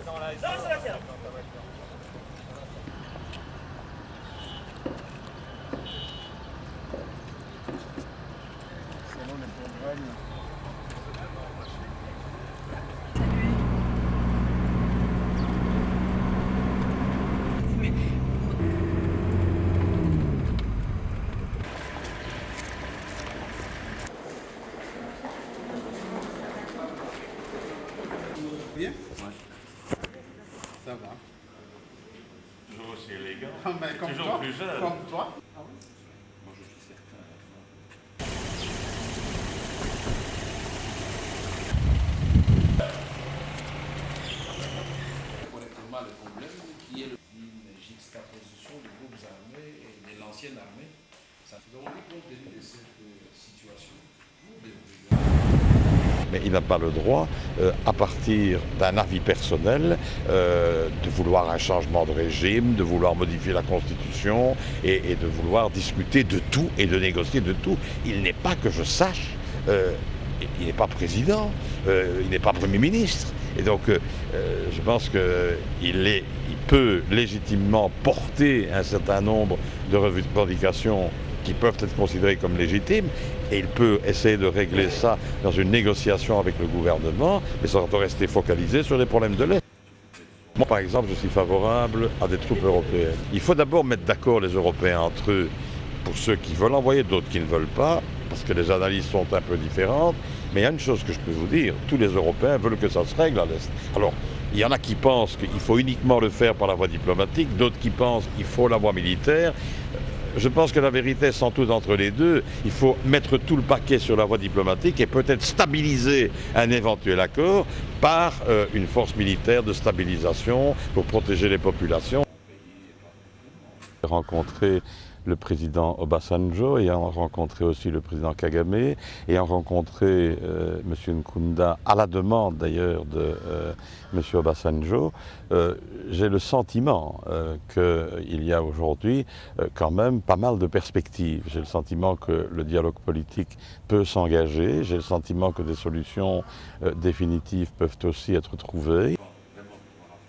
c'est la tienne. Bien? Ouais. Ça va. Toujours aussi élégant. Ah, mais comme toujours toi, plus jeune. comme toi. Ah oui. Moi, je suis certain. Correctement le problème qui est une juxtaposition des groupes armés et de l'ancienne armée. Donc, compte tenu de cette situation, vous devriez... Mais il n'a pas le droit, à partir d'un avis personnel, de vouloir un changement de régime, de vouloir modifier la Constitution et de vouloir discuter de tout et de négocier de tout. Il n'est pas, que je sache, il n'est pas président, il n'est pas Premier ministre. Et donc, je pense qu'il peut légitimement porter un certain nombre de revendications qui peuvent être considérées comme légitimes, et il peut essayer de régler ça dans une négociation avec le gouvernement, mais ça doit rester focalisé sur les problèmes de l'Est. Moi, par exemple, je suis favorable à des troupes européennes. Il faut d'abord mettre d'accord les Européens entre eux, pour ceux qui veulent envoyer, d'autres qui ne veulent pas, parce que les analyses sont un peu différentes. Mais il y a une chose que je peux vous dire, tous les Européens veulent que ça se règle à l'Est. Alors, il y en a qui pensent qu'il faut uniquement le faire par la voie diplomatique, d'autres qui pensent qu'il faut la voie militaire. Je pense que la vérité est sans doute entre les deux. Il faut mettre tout le paquet sur la voie diplomatique et peut-être stabiliser un éventuel accord par une force militaire de stabilisation pour protéger les populations. J'ai rencontré le président Obasanjo, ayant rencontré aussi le président Kagame, ayant rencontré M. Nkunda, à la demande d'ailleurs de M. Obasanjo, j'ai le sentiment qu'il y a aujourd'hui quand même pas mal de perspectives. J'ai le sentiment que le dialogue politique peut s'engager, j'ai le sentiment que des solutions définitives peuvent aussi être trouvées.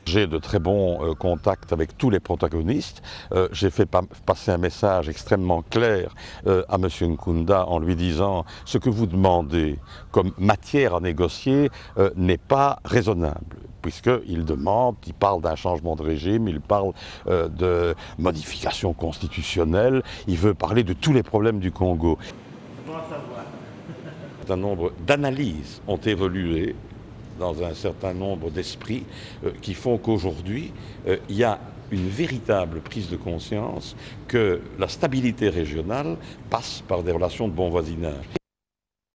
J'ai de très bons contacts avec tous les protagonistes. J'ai fait passer un message extrêmement clair à M. Nkunda en lui disant « Ce que vous demandez comme matière à négocier n'est pas raisonnable ». Puisqu'il demande, il parle d'un changement de régime, il parle de modification constitutionnelle, il veut parler de tous les problèmes du Congo. Un certain nombre d'analyses ont évolué dans un certain nombre d'esprits qui font qu'aujourd'hui, il y a une véritable prise de conscience que la stabilité régionale passe par des relations de bon voisinage.